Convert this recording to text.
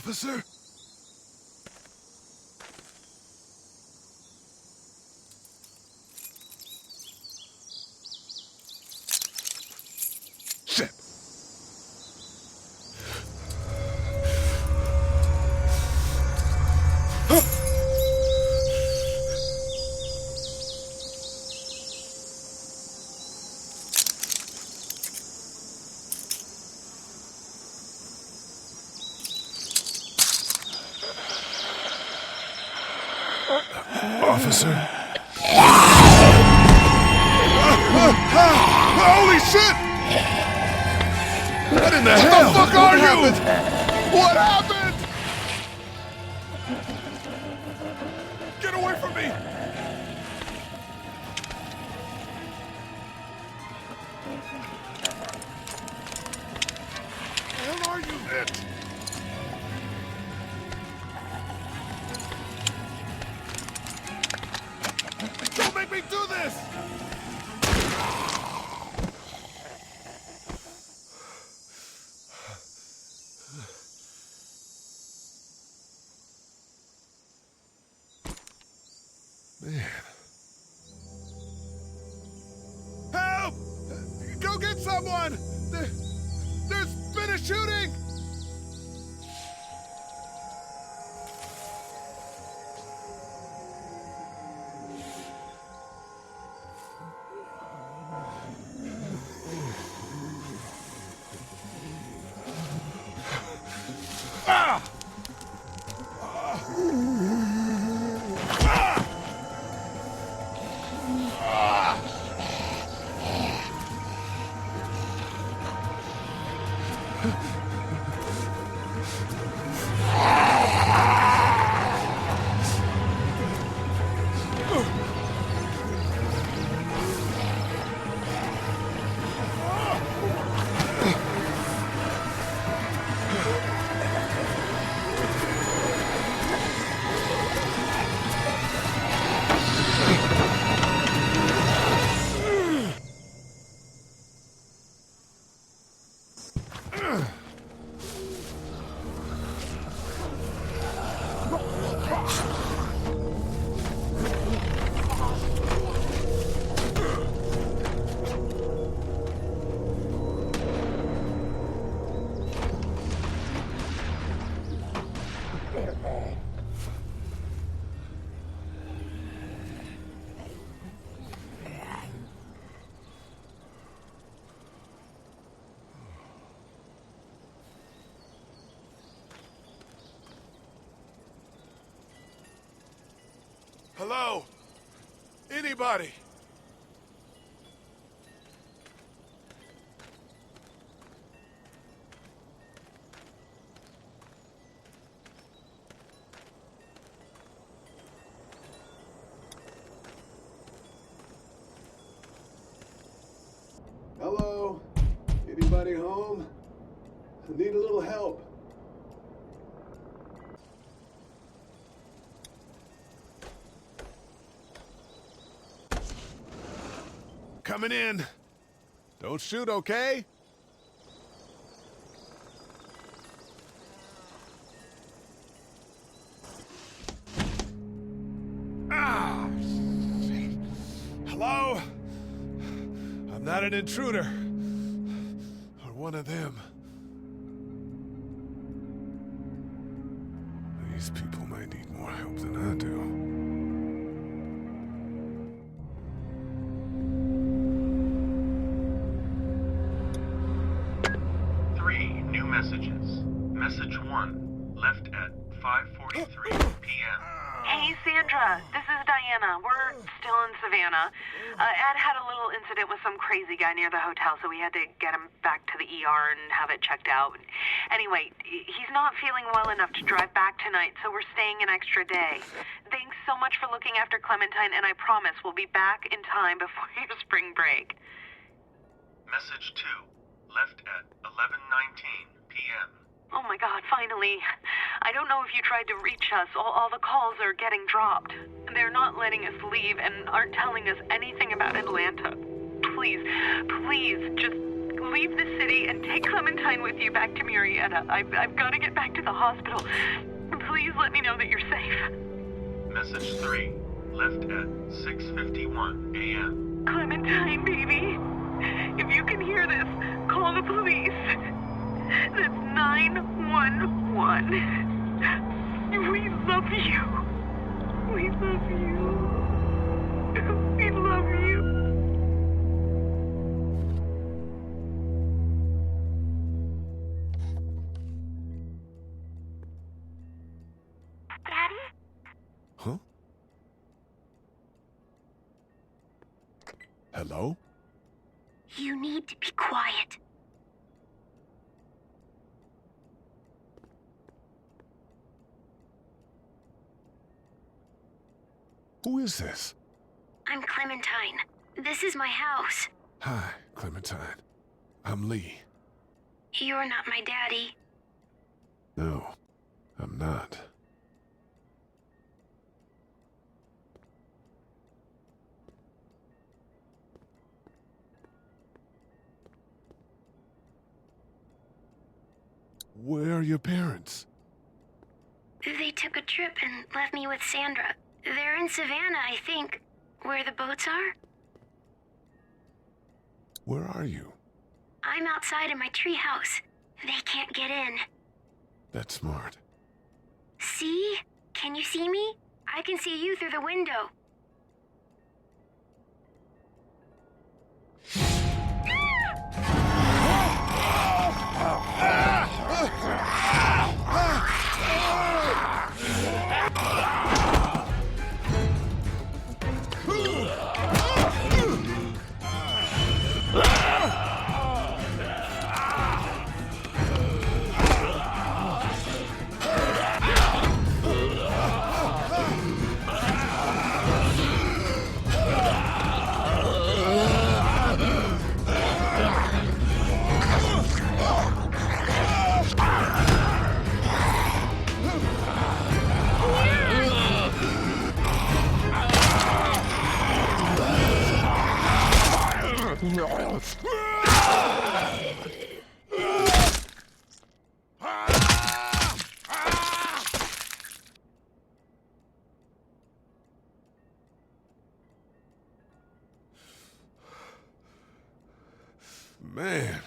Officer? Shit! Officer? Holy shit! What in the hell? What the fuck are you? What happened? Get away from me! Where the hell are you, Ed? Don't make me do this! Man. Help! Go get someone! There's been a shooting! Ah! Hello? Anybody? Hello? Anybody home? I need a little help. Coming in. Don't shoot, okay? Ah! Shit. Hello? I'm not an intruder. Or one of them. These people might need more help than I do. Messages. Message 1, left at 5:43 p.m. Hey, Sandra. This is Diana. We're still in Savannah. Ed had a little incident with some crazy guy near the hotel, so we had to get him back to the ER and have it checked out. Anyway, he's not feeling well enough to drive back tonight, so we're staying an extra day. Thanks so much for looking after Clementine, and I promise we'll be back in time before your spring break. Message 2, left at 11:19 p.m. Oh my God, finally. I don't know if you tried to reach us. All the calls are getting dropped. They're not letting us leave and aren't telling us anything about Atlanta. Please, just leave the city and take Clementine with you back to Murrieta. I've got to get back to the hospital. Please let me know that you're safe. Message 3, left at 6:51 a.m. Clementine, baby. If you can hear this, call the police. That's 911. We love you. We love you. We love you. Daddy? Huh? Hello? You need to be quiet. Who is this? I'm Clementine. This is my house. Hi, Clementine. I'm Lee. You're not my daddy. No, I'm not. Where are your parents? They took a trip and left me with Sandra. They're in Savannah, I think. Where the boats are? Where are you? I'm outside in my treehouse. They can't get in. That's smart. See? Can you see me? I can see you through the window. Man,